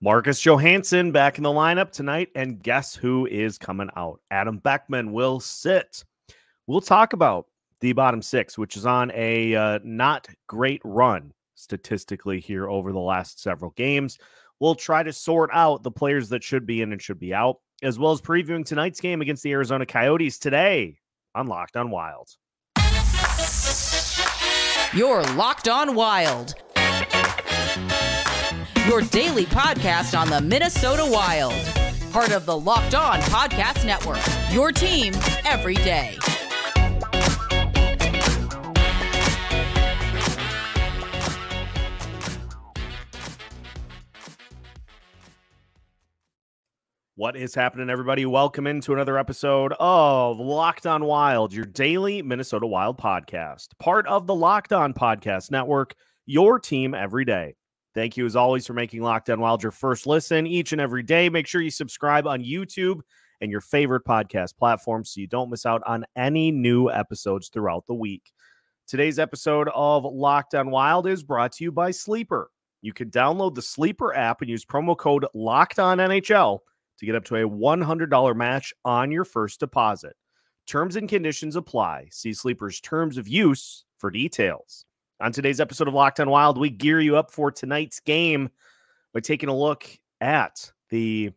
Marcus Johansson back in the lineup tonight, and guess who is coming out? Adam Beckman will sit. We'll talk about the bottom six, which is on a not great run statistically here over the last several games. We'll try to sort out the players that should be in and should be out, as well as previewing tonight's game against the Arizona Coyotes today on Locked on Wild. You're Locked on Wild, your daily podcast on the Minnesota Wild. Part of the Locked On Podcast Network, your team every day. What is happening, everybody? Welcome into another episode of Locked on Wild, your daily Minnesota Wild podcast. Part of the Locked On Podcast Network, your team every day. Thank you, as always, for making Locked on Wild your first listen each and every day. Make sure you subscribe on YouTube and your favorite podcast platform so you don't miss out on any new episodes throughout the week. Today's episode of Locked on Wild is brought to you by Sleeper. You can download the Sleeper app and use promo code LOCKEDONNHL to get up to a $100 match on your first deposit. Terms and conditions apply. See Sleeper's terms of use for details. On today's episode of Locked on Wild, we gear you up for tonight's game by taking a look at the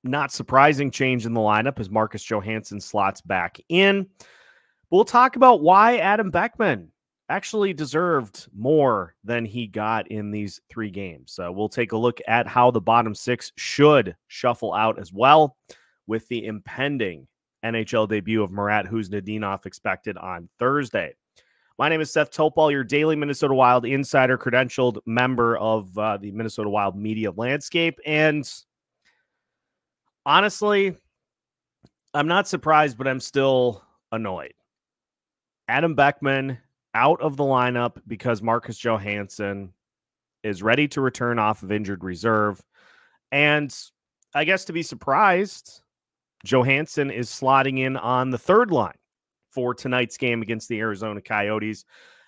not surprising change in the lineup as Marcus Johansson slots back in. We'll talk about why Adam Beckman actually deserved more than he got in these three games. We'll take a look at how the bottom six should shuffle out as well, with the impending NHL debut of Marat Huznadinov expected on Thursday. My name is Seth Topal, your daily Minnesota Wild insider, credentialed member of the Minnesota Wild media landscape. And honestly, I'm not surprised, but I'm still annoyed. Adam Beckman out of the lineup because Marcus Johansson is ready to return off of injured reserve. And I guess to be surprised, Johansson is slotting in on the third line for tonight's game against the Arizona Coyotes,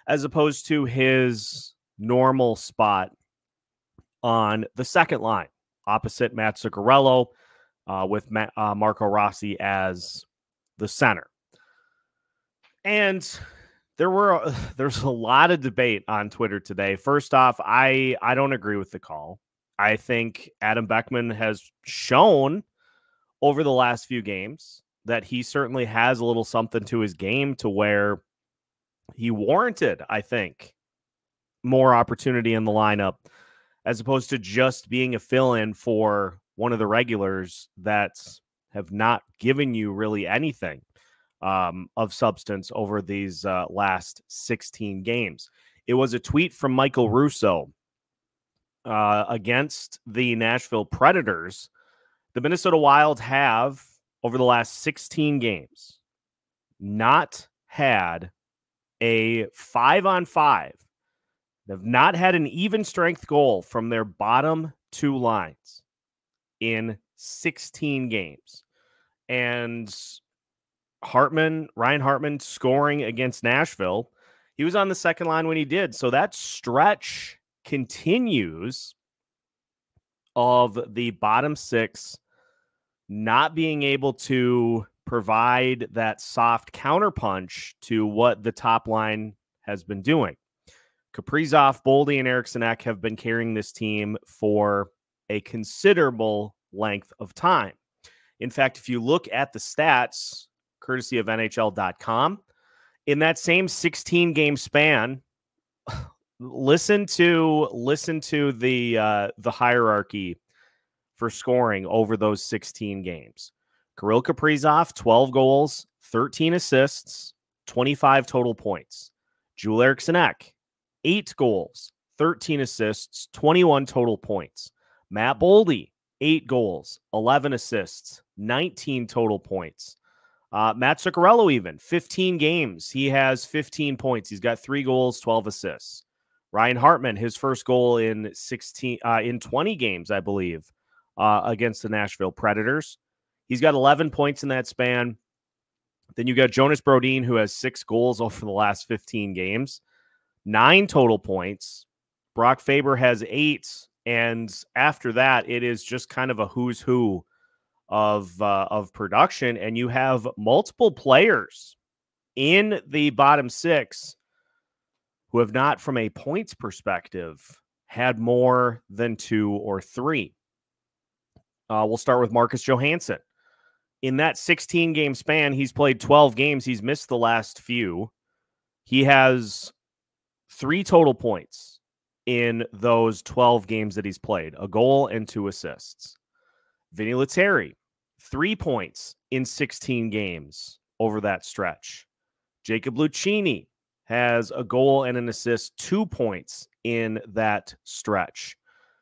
as opposed to his normal spot on the second line, opposite Matt Zuccarello, with Marco Rossi as the center. And there's a lot of debate on Twitter today. First off, I don't agree with the call. I think Adam Beckman has shown over the last few games that he certainly has a little something to his game to where he warranted, I think, more opportunity in the lineup as opposed to just being a fill-in for one of the regulars that have not given you really anything of substance over these last 16 games. It was a tweet from Michael Russo against the Nashville Predators. The Minnesota Wild have, over the last 16 games, not had a 5-on-5. They've not had an even strength goal from their bottom two lines in 16 games. And Ryan Hartman scoring against Nashville, he was on the second line when he did. So that stretch continues of the bottom six not being able to provide that soft counterpunch to what the top line has been doing. Kaprizov, Boldy, and Eriksson Ek have been carrying this team for a considerable length of time. In fact, if you look at the stats, courtesy of NHL.com, in that same 16-game span, listen to the hierarchy for scoring over those 16 games. Kirill Kaprizov, 12 goals, 13 assists, 25 total points. Joel Eriksson Ek, 8 goals, 13 assists, 21 total points. Matt Boldy, 8 goals, 11 assists, 19 total points. Matt Zuccarello, even 15 games. He has 15 points. He's got 3 goals, 12 assists. Ryan Hartman, his first goal in 20 games, I believe, against the Nashville Predators. He's got 11 points in that span. Then you got Jonas Brodin, who has 6 goals over the last 15 games, 9 total points. Brock Faber has 8 And after that, it is just kind of a who's who of production. And you have multiple players in the bottom six who have not, from a points perspective, had more than 2 or 3. We'll start with Marcus Johansson. In that 16-game span, he's played 12 games. He's missed the last few. He has 3 total points in those 12 games that he's played, a goal and 2 assists. Vinny Lettieri, 3 points in 16 games over that stretch. Jacob Lucchini has a goal and an assist, 2 points in that stretch.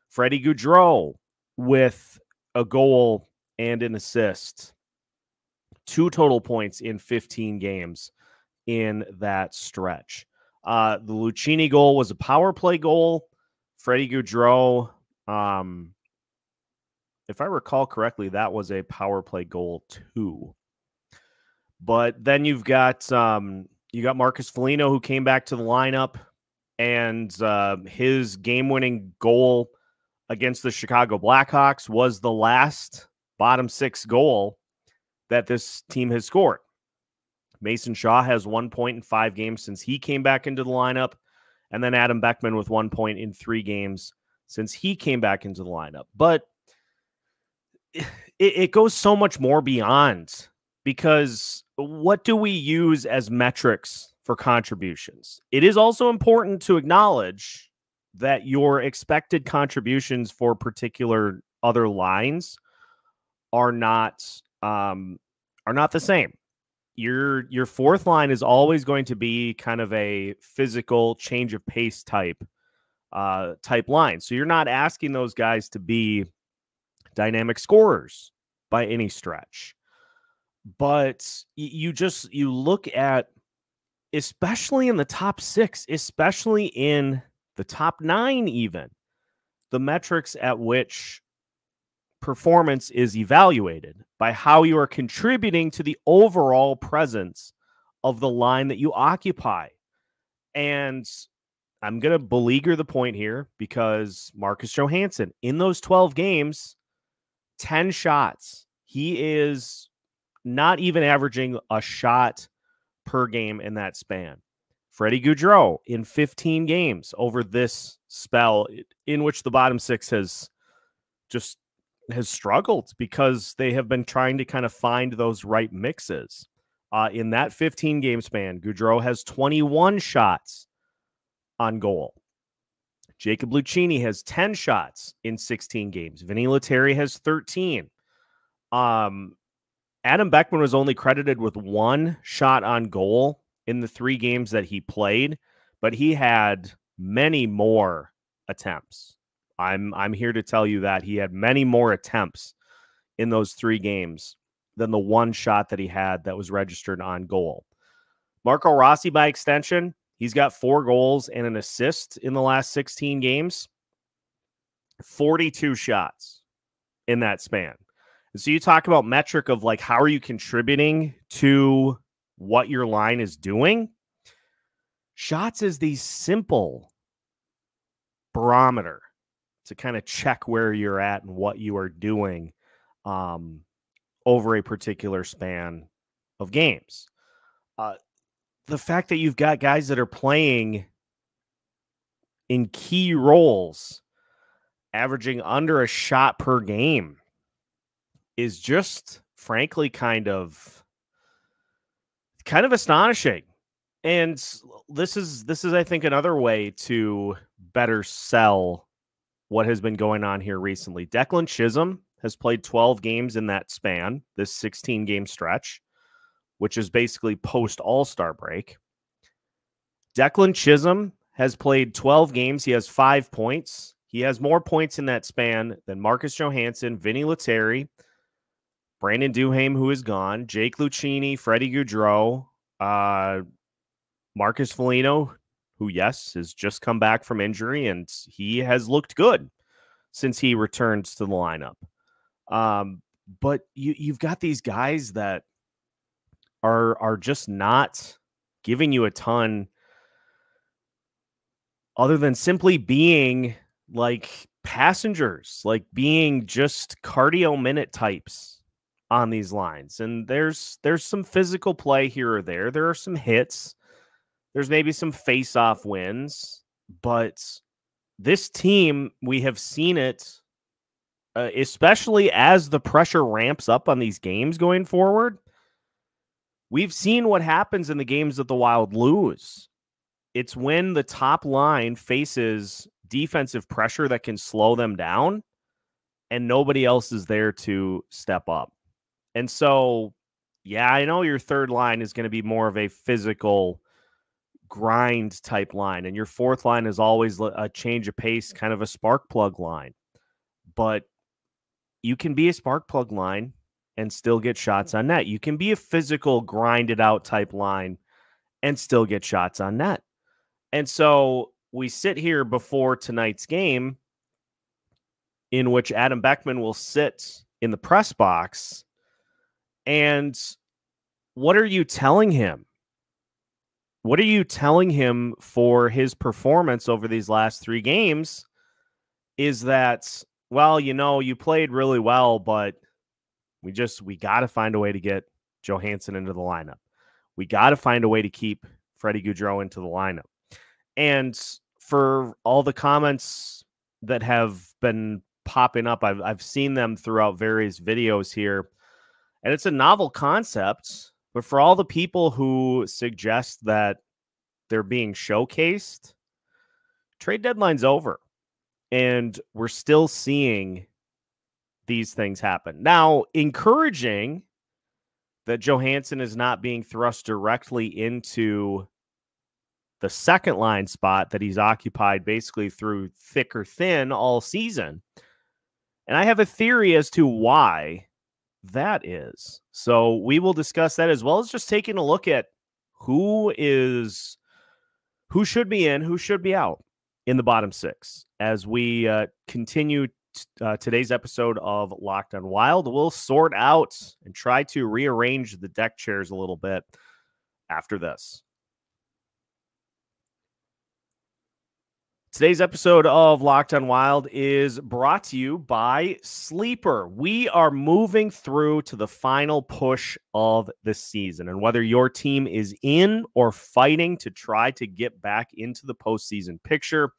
Freddie Gaudreau with a goal and an assist, 2 total points in 15 games in that stretch. The Lucchini goal was a power play goal. Freddie Gaudreau, if I recall correctly, that was a power play goal too. But then you've got Marcus Foligno, who came back to the lineup, and his game-winning goal against the Chicago Blackhawks was the last bottom 6 goal that this team has scored. Mason Shaw has 1 point in 5 games since he came back into the lineup, and then Adam Beckman with 1 point in 3 games since he came back into the lineup. But it goes so much more beyond, because what do we use as metrics for contributions? It is also important to acknowledge that your expected contributions for particular other lines are not the same. Your fourth line is always going to be kind of a physical change of pace type line. So you're not asking those guys to be dynamic scorers by any stretch. But you look at, especially in the top 6, especially in the top 9 even, the metrics at which performance is evaluated by how you are contributing to the overall presence of the line that you occupy. And I'm going to beleaguer the point here, because Marcus Johansson, in those 12 games, 10 shots. He is not even averaging a shot per game in that span. Freddie Gaudreau, in 15 games over this spell, in which the bottom 6 has struggled because they have been trying to kind of find those right mixes. In that 15-game span, Gaudreau has 21 shots on goal. Jacob Lucchini has 10 shots in 16 games. Vinny Lettieri has 13. Adam Beckman was only credited with 1 shot on goal in the 3 games that he played, but he had many more attempts. I'm here to tell you that he had many more attempts in those 3 games than the 1 shot that he had that was registered on goal. Marco Rossi, by extension, he's got 4 goals and an assist in the last 16 games, 42 shots in that span. And so you talk about metric of like, how are you contributing to what your line is doing? Shots is the simple barometer to kind of check where you're at and what you are doing over a particular span of games. The fact that you've got guys that are playing in key roles, averaging under a shot per game, is just frankly kind of astonishing. And this is I think another way to better sell what has been going on here recently. Declan Chisholm has played 12 games in that span, this 16-game stretch, which is basically post All-Star break. Declan Chisholm has played 12 games. He has 5 points. He has more points in that span than Marcus Johansson, Vinny Lettieri, Brandon Duhaime, who is gone, Jake Lucchini, Freddie Gaudreau, Marcus Foligno, who, yes, has just come back from injury, and he has looked good since he returned to the lineup. But you've got these guys that are just not giving you a ton, other than simply being like passengers, like being just cardio minute types on these lines. And there's some physical play here or there. There are some hits. There's maybe some face-off wins, but this team, we have seen it, especially as the pressure ramps up on these games going forward. We've seen what happens in the games that the Wild lose. It's when the top line faces defensive pressure that can slow them down, and nobody else is there to step up. And so, yeah, I know your third line is going to be more of a physical grind type line, and your fourth line is always a change of pace, kind of a spark plug line. But you can be a spark plug line and still get shots on net. You can be a physical, grinded out type line and still get shots on net. And so we sit here before tonight's game in which Adam Beckman will sit in the press box. And what are you telling him? What are you telling him for his performance over these last 3 games? Is that, well, you know, you played really well, but we got to find a way to get Johansson into the lineup. We got to find a way to keep Freddie Gaudreau into the lineup. And for all the comments that have been popping up, I've seen them throughout various videos here, and it's a novel concept. But for all the people who suggest that they're being showcased, trade deadline's over, and we're still seeing these things happen. Now, encouraging that Johansson is not being thrust directly into the second line spot that he's occupied basically through thick or thin all season. And I have a theory as to why that is. So we will discuss that, as well as just taking a look at who should be in, who should be out in the bottom 6 as we continue today's episode of Locked on Wild. We'll sort out and try to rearrange the deck chairs a little bit after this. Today's episode of Locked on Wild is brought to you by Sleeper. We are moving through to the final push of the season, and whether your team is in or fighting to try to get back into the postseason picture,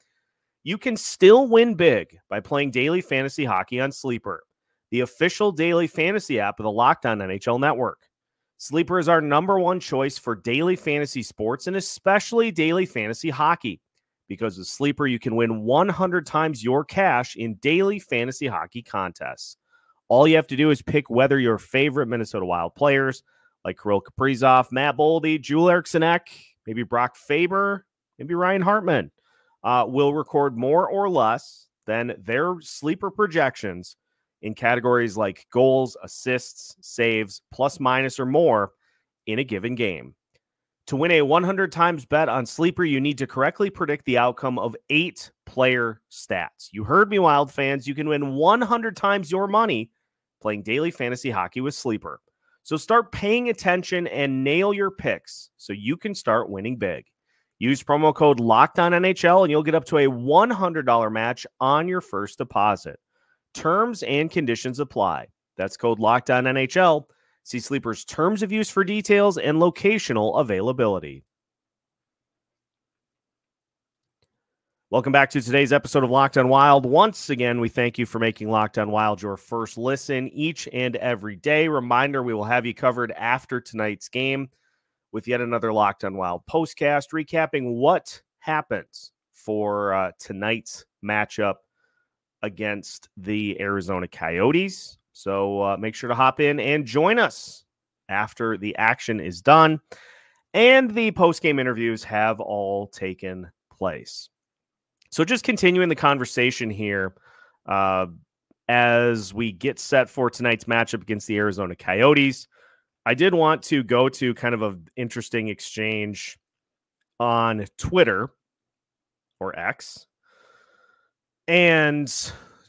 you can still win big by playing daily fantasy hockey on Sleeper, the official daily fantasy app of the Locked on NHL Network. Sleeper is our #1 choice for daily fantasy sports, and especially daily fantasy hockey. Because with Sleeper, you can win 100 times your cash in daily fantasy hockey contests. All you have to do is pick whether your favorite Minnesota Wild players, like Kirill Kaprizov, Matt Boldy, Joel Eriksson, maybe Brock Faber, maybe Ryan Hartman, will record more or less than their Sleeper projections in categories like goals, assists, saves, plus, minus, or more in a given game. To win a 100 times bet on Sleeper, you need to correctly predict the outcome of 8 player stats. You heard me, Wild fans. You can win 100 times your money playing daily fantasy hockey with Sleeper. So start paying attention and nail your picks so you can start winning big. Use promo code LOCKEDONNHL and you'll get up to a $100 match on your first deposit. Terms and conditions apply. That's code LOCKEDONNHL. See Sleeper's terms of use for details and locational availability. Welcome back to today's episode of Locked on Wild. Once again, we thank you for making Locked on Wild your first listen each and every day. Reminder, we will have you covered after tonight's game with yet another Locked on Wild postcast, recapping what happens for tonight's matchup against the Arizona Coyotes. So make sure to hop in and join us after the action is done and the post-game interviews have all taken place. So just continuing the conversation here as we get set for tonight's matchup against the Arizona Coyotes, I did want to go to kind of an interesting exchange on Twitter or X and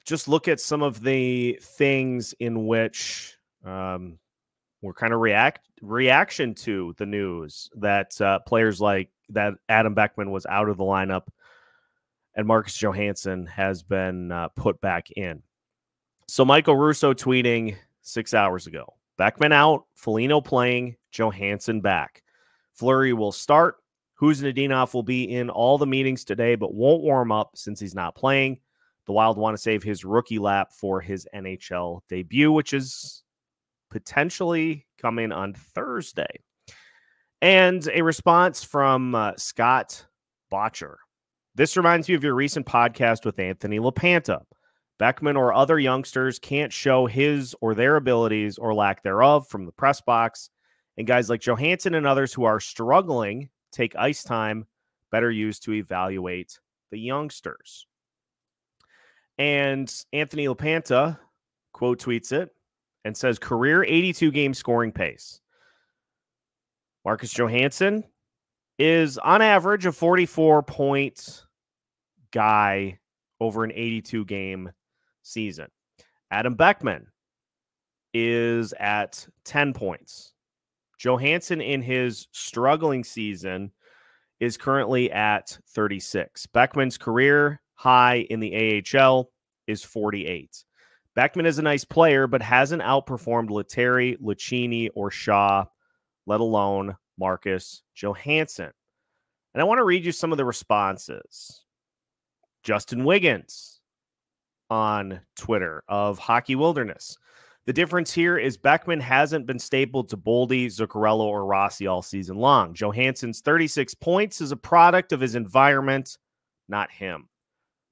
just look at some of the things in which were kind of reaction to the news that players like that Adam Beckman was out of the lineup and Marcus Johansson has been put back in. So Michael Russo tweeting 6 hours ago, Beckman out, Foligno playing, Johansson back. Fleury will start. Kuzmadinov will be in all the meetings today, but won't warm up since he's not playing. The Wild want to save his rookie lap for his NHL debut, which is potentially coming on Thursday. And a response from Scott Botcher. This reminds me of your recent podcast with Anthony LaPanta. Beckman or other youngsters can't show his or their abilities or lack thereof from the press box, and guys like Johansson and others who are struggling take ice time better used to evaluate the youngsters. And Anthony LaPanta quote tweets it and says, career 82-game scoring pace. Marcus Johansson is on average a 44-point guy over an 82-game season. Adam Beckman is at 10 points. Johansson in his struggling season is currently at 36. Beckman's career high in the AHL is 48. Beckman is a nice player, but hasn't outperformed Lettieri, Lucchini, or Shaw, let alone Marcus Johansson. And I want to read you some of the responses. Justin Wiggins on Twitter of Hockey Wilderness. The difference here is Beckman hasn't been stapled to Boldy, Zuccarello, or Rossi all season long. Johansson's 36 points is a product of his environment, not him.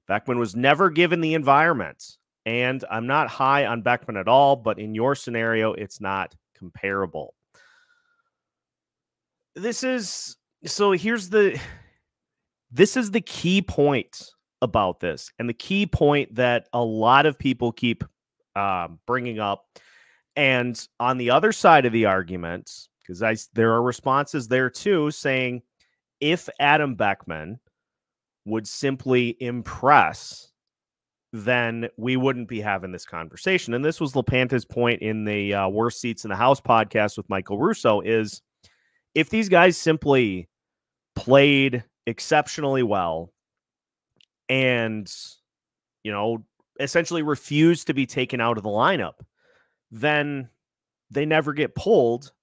Beckman was never given the environment, and I'm not high on Beckman at all, but in your scenario, it's not comparable. This is the key point about this, and the key point that a lot of people keep bringing up. And on the other side of the argument, because there are responses there too, saying if Adam Beckman would simply impress, then we wouldn't be having this conversation. And this was LaPanta's point in the Worst Seats in the House podcast with Michael Russo, is if these guys simply played exceptionally well and, essentially refused to be taken out of the lineup, then they never get pulled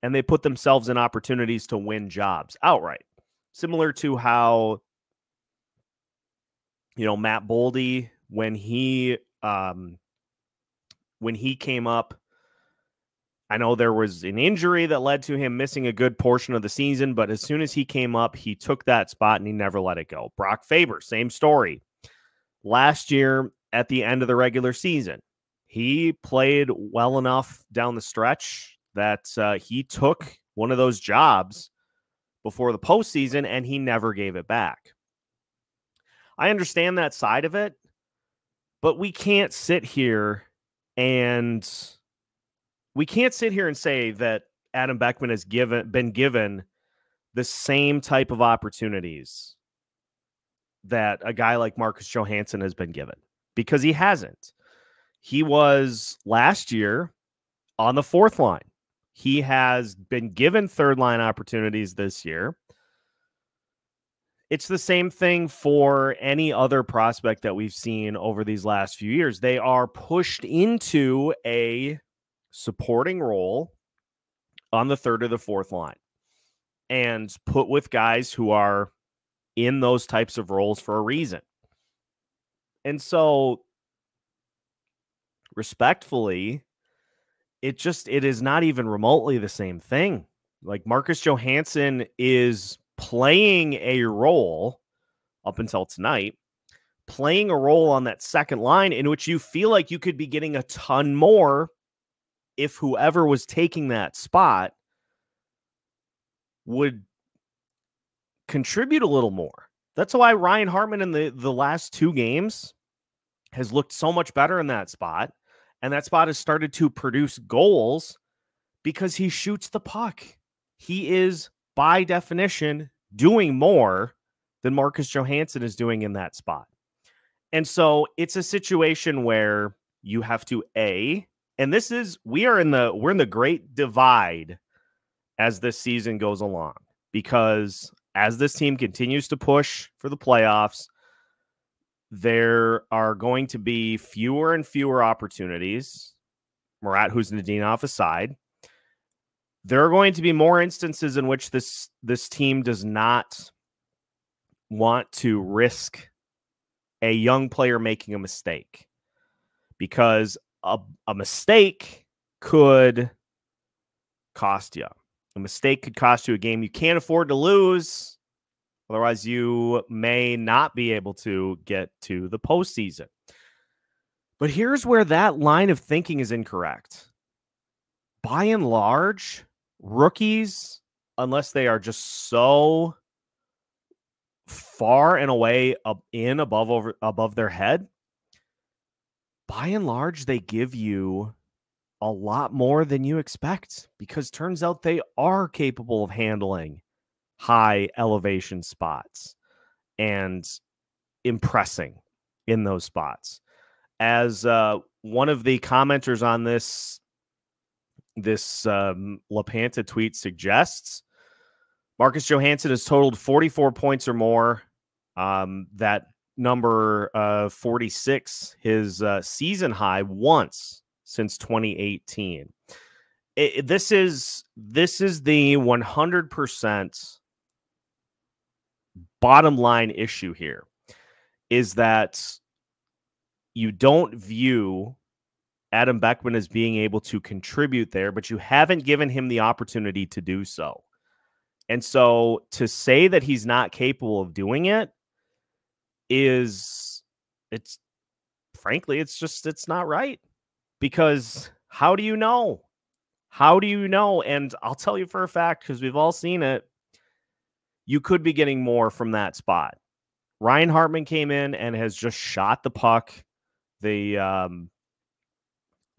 and they put themselves in opportunities to win jobs outright. Similar to how, Matt Boldy, when he came up, I know there was an injury that led to him missing a good portion of the season, but as soon as he came up, he took that spot and he never let it go. Brock Faber, same story. Last year, at the end of the regular season, he played well enough down the stretch that he took one of those jobs before the postseason, and he never gave it back. I understand that side of it, but we can't sit here and say that Adam Beckman has been given the same type of opportunities that a guy like Marcus Johansson has been given, because he hasn't. He was last year on the fourth line. He has been given third line opportunities this year. It's the same thing for any other prospect that we've seen over these last few years. They are pushed into a supporting role on the third or the fourth line and put with guys who are in those types of roles for a reason. And so, respectfully, it is not even remotely the same thing. Like, Marcus Johansson is playing a role up until tonight, playing a role on that second line in which you feel like you could be getting a ton more if whoever was taking that spot would contribute a little more. That's why Ryan Hartman in the last two games has looked so much better in that spot. And that spot has started to produce goals because he shoots the puck. He is, by definition, doing more than Marcus Johansson is doing in that spot. And so it's a situation where you have to, and we're in the great divide as this season goes along, because as this team continues to push for the playoffs, there are going to be fewer and fewer opportunities, Marat Huznadinov aside. There are going to be more instances in which this team does not want to risk a young player making a mistake, because a mistake could cost you. A mistake could cost you a game you can't afford to lose. Otherwise, you may not be able to get to the postseason. But here's where that line of thinking is incorrect. By and large, rookies, unless they are just so far and away above their head, by and large, they give you a lot more than you expect, because turns out they are capable of handling high elevation spots and impressing in those spots. As one of the commenters on this LaPanta tweet suggests, Marcus Johansson has totaled 44 points or more. That number 46, his season high once since 2018. This is the 100% bottom line issue here, is that you don't view Adam Beckman as being able to contribute there, but you haven't given him the opportunity to do so. And so to say that he's not capable of doing it frankly, it's not right. Because how do you know? How do you know? And I'll tell you for a fact, because we've all seen it, you could be getting more from that spot. Ryan Hartman came in and has just shot the puck the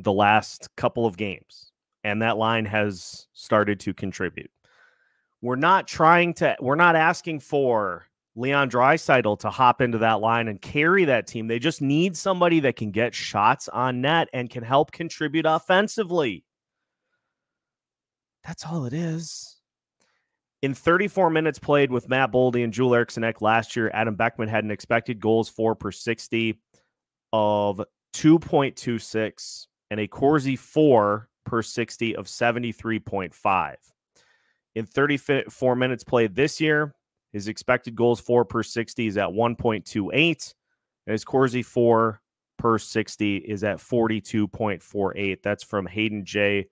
last couple of games, and that line has started to contribute. We're not asking for Leon Draisaitl to hop into that line and carry that team. They just need somebody that can get shots on net and can help contribute offensively. That's all it is. In 34 minutes played with Matt Boldy and Joel Eriksson last year, Adam Beckman had an expected goals for per 60 of 2.26 and a Corsi 4 per 60 of 73.5. In 34 minutes played this year, his expected goals for per 60 is at 1.28, and his Corsi 4 per 60 is at 42.48. That's from Hayden J.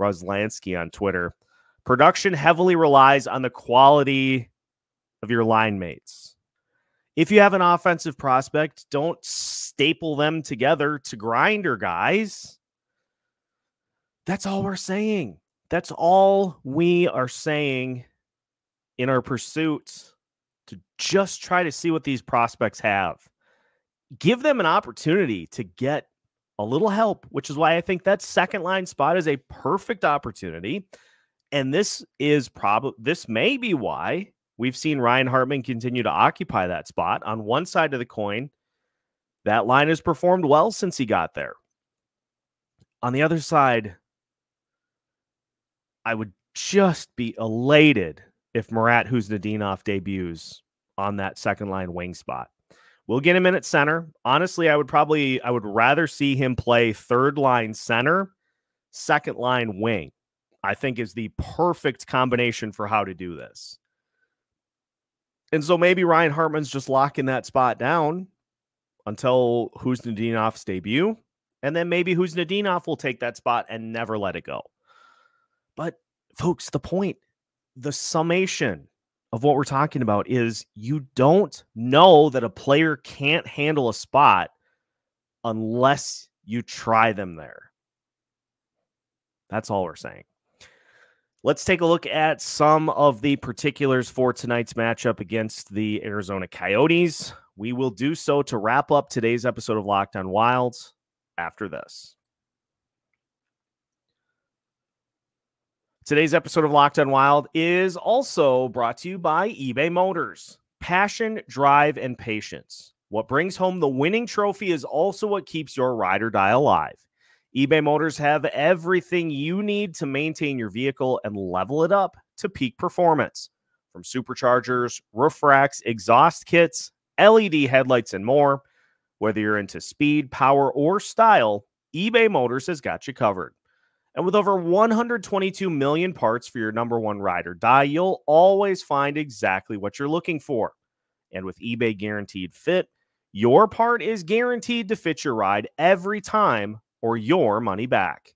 Roslansky on Twitter. Production heavily relies on the quality of your line mates. If you have an offensive prospect, don't staple them together to grinder, guys. That's all we're saying. That's all we are saying in our pursuit to just try to see what these prospects have. Give them an opportunity to get a little help, which is why I think that second line spot is a perfect opportunity. And this may be why we've seen Ryan Hartman continue to occupy that spot. On one side of the coin, that line has performed well since he got there. On the other side, I would just be elated if Marat Huznadinov debuts on that second line wing spot. We'll get him in at center. Honestly, I would rather see him play third line center, second line wing. I think is the perfect combination for how to do this. And so maybe Ryan Hartman's just locking that spot down until Huznadinov's debut. And then maybe Huznadinov will take that spot and never let it go. But folks, the summation of what we're talking about is you don't know that a player can't handle a spot unless you try them there. That's all we're saying. Let's take a look at some of the particulars for tonight's matchup against the Arizona Coyotes. We will do so to wrap up today's episode of Locked On Wild after this. Today's episode of Locked On Wild is also brought to you by eBay Motors. Passion, drive, and patience. What brings home the winning trophy is also what keeps your ride or die alive. eBay Motors have everything you need to maintain your vehicle and level it up to peak performance. From superchargers, roof racks, exhaust kits, LED headlights, and more, Whether you're into speed, power, or style, eBay Motors has got you covered. And with over 122 million parts for your number one ride or die, you'll always find exactly what you're looking for. And with eBay Guaranteed Fit, your part is guaranteed to fit your ride every time or your money back.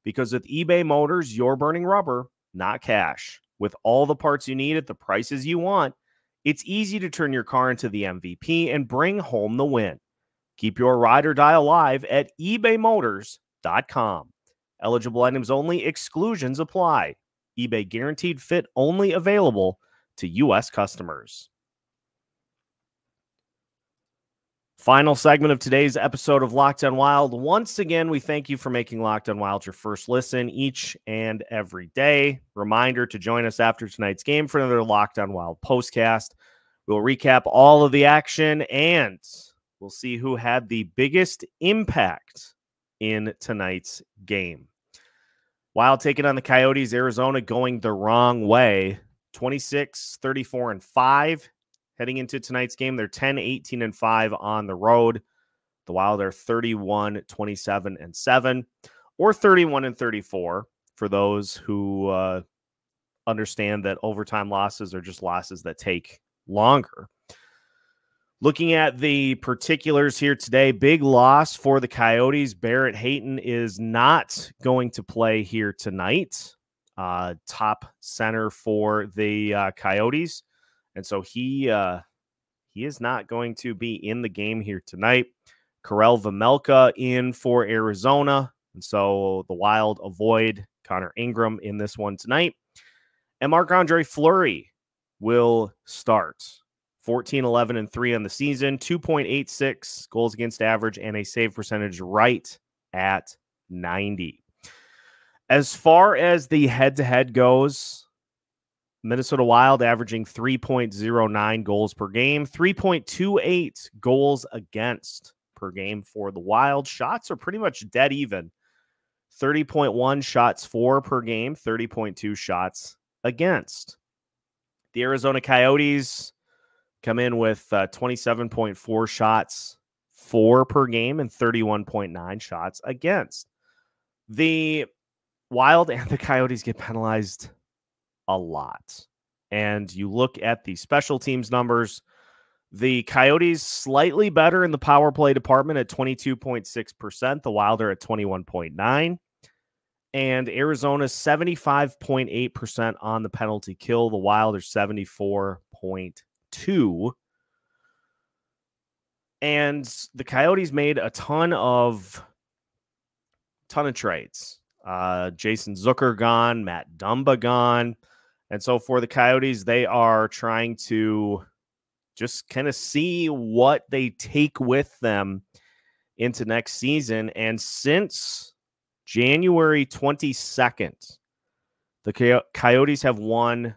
Because with eBay Motors, you're burning rubber, not cash. With all the parts you need at the prices you want, it's easy to turn your car into the MVP and bring home the win. Keep your ride or die alive at ebaymotors.com. Eligible items only. Exclusions apply. eBay Guaranteed Fit only available to U.S. customers. Final segment of today's episode of Locked On Wild. Once again, we thank you for making Locked On Wild your first listen each and every day. Reminder to join us after tonight's game for another Locked On Wild postcast. We'll recap all of the action and we'll see who had the biggest impact in tonight's game. Wild taking on the Coyotes, Arizona going the wrong way. 26, 34, and 5. Heading into tonight's game, they're 10, 18, and 5 on the road. The Wild are 31, 27, and 7, or 31 and 34 for those who understand that overtime losses are just losses that take longer. Looking at the particulars here today, big loss for the Coyotes. Barrett Hayton is not going to play here tonight. Top center for the Coyotes. And so he is not going to be in the game here tonight. Kirill in for Arizona. And so the Wild avoid Connor Ingram in this one tonight. And Marc-Andre Fleury will start. 14, 11, and 3 on the season. 2.86 goals against average and a save percentage right at 90. As far as the head-to-head goes, Minnesota Wild averaging 3.09 goals per game, 3.28 goals against per game for the Wild. Shots are pretty much dead even. 30.1 shots for per game, 30.2 shots against. The Arizona Coyotes come in with 27.4 shots for per game and 31.9 shots against. The Wild and the Coyotes get penalized a lot. And you look at the special teams numbers, the Coyotes slightly better in the power play department at 22.6%. The Wild are at 21.9%. And Arizona's 75.8% on the penalty kill. The Wild are 74.2%. And the Coyotes made a ton of trades. Jason Zucker gone, Matt Dumba gone. And so for the Coyotes, they are trying to just kind of see what they take with them into next season. And since January 22nd, the Coyotes have won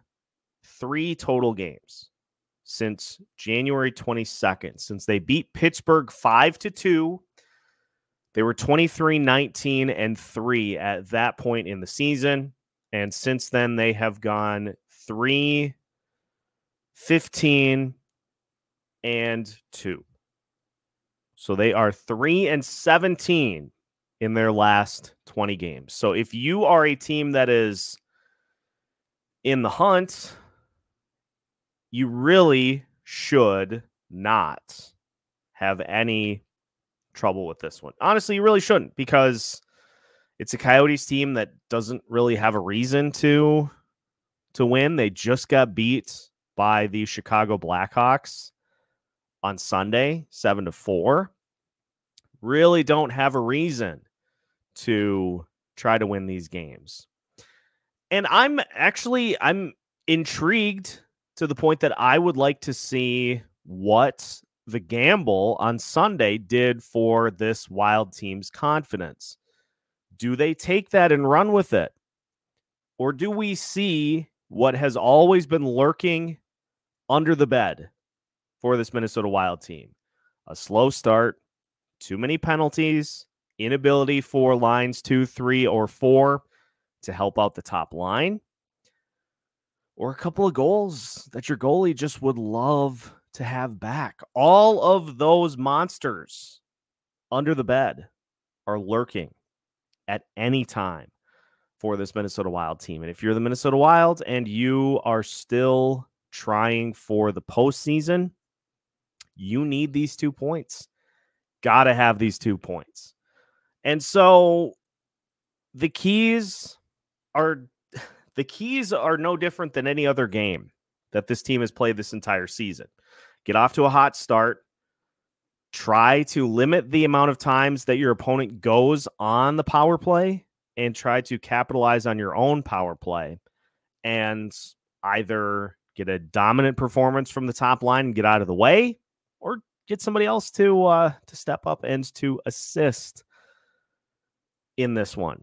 3 total games. Since January 22nd, since they beat Pittsburgh 5-2, they were 23, 19, and 3 at that point in the season. And since then, they have gone 3, 15, and 2. So they are 3 and 17 in their last 20 games. So if you are a team that is in the hunt, you really should not have any trouble with this one. Honestly, you really shouldn't, because it's a Coyotes team that doesn't really have a reason to win. They just got beat by the Chicago Blackhawks on Sunday, 7-4. Really don't have a reason to try to win these games. And I'm intrigued to the point that I would like to see what the gamble on Sunday did for this Wild team's confidence. Do they take that and run with it? Or do we see what has always been lurking under the bed for this Minnesota Wild team? A slow start, too many penalties, inability for lines 2, 3, or 4 to help out the top line, or a couple of goals that your goalie just would love to have back. All of those monsters under the bed are lurking at any time for this Minnesota Wild team. And if you're the Minnesota Wild and you are still trying for the postseason, you need these 2 points. Got to have these 2 points. And so the keys are no different than any other game that this team has played this entire season. Get off to a hot start. Try to limit the amount of times that your opponent goes on the power play and try to capitalize on your own power play and either get a dominant performance from the top line and get out of the way, or get somebody else to step up and to assist in this one.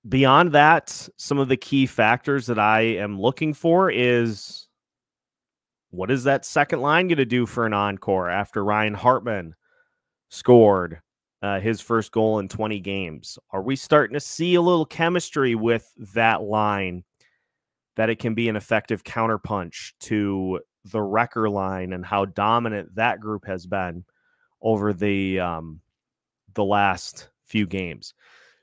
Beyond that, some of the key factors that I am looking for is, what is that second line going to do for an encore after Ryan Hartman scored his first goal in 20 games? Are we starting to see a little chemistry with that line, that it can be an effective counterpunch to the Wrecker line and how dominant that group has been over the last few games?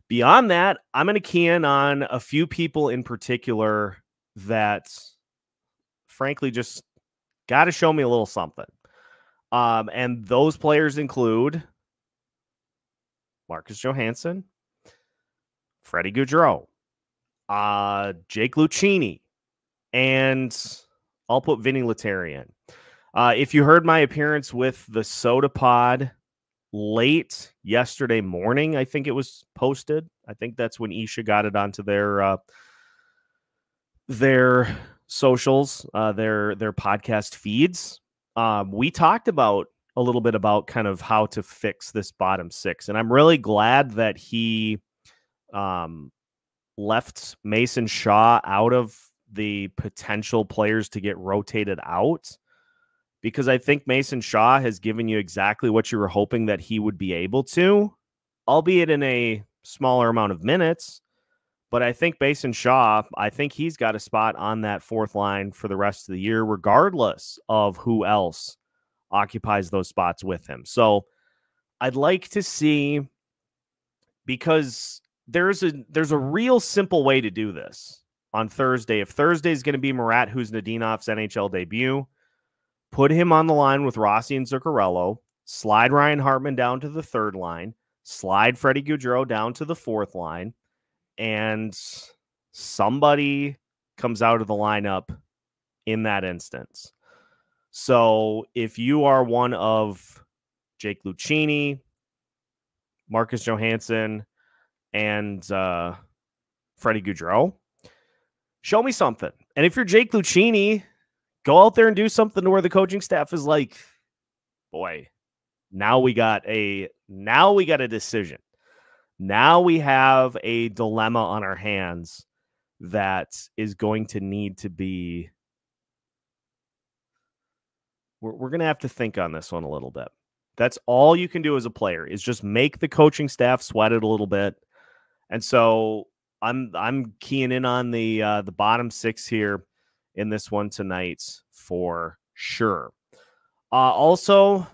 Beyond that, I'm going to key in on a few people in particular that, frankly, just got to show me a little something. And those players include Marcus Johansson, Freddie Gaudreau, Jake Lucchini, and I'll put Vinny Letarian. If you heard my appearance with the Soda Pod late yesterday morning, I think it was posted. I think that's when Isha got it onto their socials, their podcast feeds. We talked about a little bit about kind of how to fix this bottom six, and I'm really glad that he left Mason Shaw out of the potential players to get rotated out, because I think Mason Shaw has given you exactly what you were hoping that he would be able to, albeit in a smaller amount of minutes. But I think Mason Shaw, I think he's got a spot on that fourth line for the rest of the year, regardless of who else occupies those spots with him. So I'd like to see, because there's a real simple way to do this on Thursday. If Thursday is going to be Marat Huznadinov's NHL debut, put him on the line with Rossi and Zuccarello, slide Ryan Hartman down to the third line, slide Freddie Gaudreau down to the fourth line, and somebody comes out of the lineup in that instance. So if you are one of Jake Lucchini, Marcus Johansson, and Freddie Gaudreau, show me something. And if you're Jake Lucchini, go out there and do something to where the coaching staff is like, boy, now we got a decision. Now we have a dilemma on our hands that is going to need to be, we're going to have to think on this one a little bit. That's all you can do as a player, is just make the coaching staff sweat it a little bit. And so I'm keying in on the bottom six here in this one tonight for sure. Also,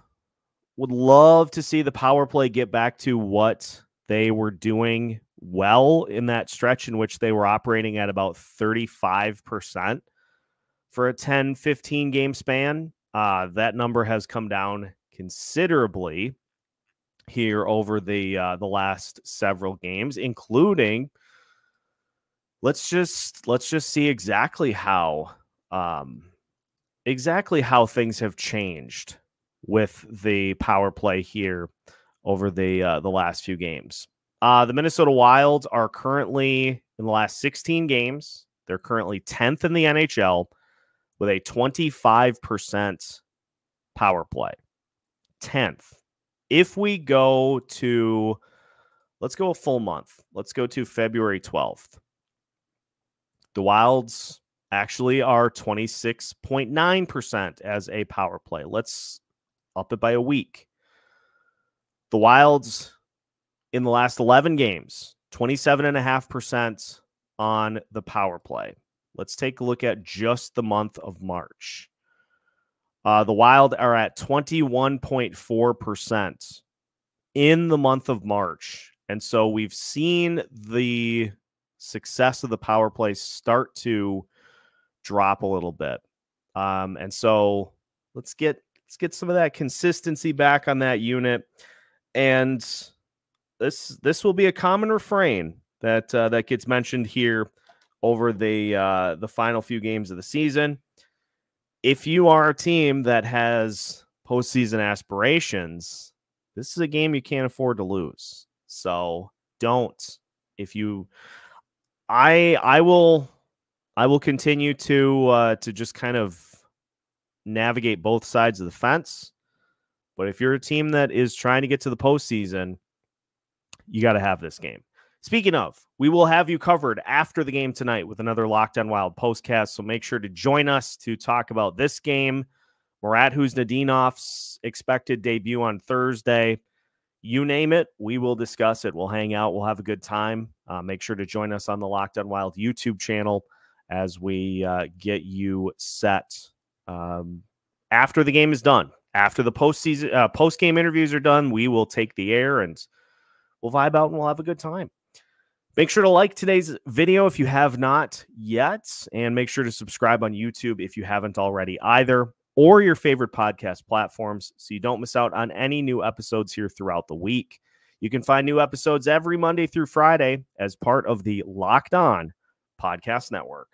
would love to see the power play get back to what they were doing well in that stretch in which they were operating at about 35% for a 10-15 game span. That number has come down considerably here over the last several games, including, let's just see exactly how things have changed with the power play here over the last few games. The Minnesota Wild are currently, in the last 16 games, they're currently 10th in the NHL with a 25% power play. 10th. If we go to, let's go a full month. Let's go to February 12th. The Wilds actually are 26.9% as a power play. Let's up it by a week. The Wilds in the last 11 games, 27.5% on the power play. Let's take a look at just the month of March. The Wild are at 21.4% in the month of March. And so we've seen the success of the power play start to drop a little bit. And so let's get some of that consistency back on that unit. And this will be a common refrain that that gets mentioned here over the final few games of the season. If you are a team that has postseason aspirations, this is a game you can't afford to lose. So don't. I will continue to just kind of navigate both sides of the fence. But if you're a team that is trying to get to the postseason, you got to have this game. Speaking of, we will have you covered after the game tonight with another Locked On Wild postcast. So make sure to join us to talk about this game. Murat Huznadinov's expected debut on Thursday. You name it, we will discuss it. We'll hang out. We'll have a good time. Make sure to join us on the Locked On Wild YouTube channel as we get you set after the game is done. After the post-game interviews are done, we will take the air and we'll vibe out and we'll have a good time. Make sure to like today's video if you have not yet, and make sure to subscribe on YouTube if you haven't already either, or your favorite podcast platforms so you don't miss out on any new episodes here throughout the week. You can find new episodes every Monday through Friday as part of the Locked On Podcast Network.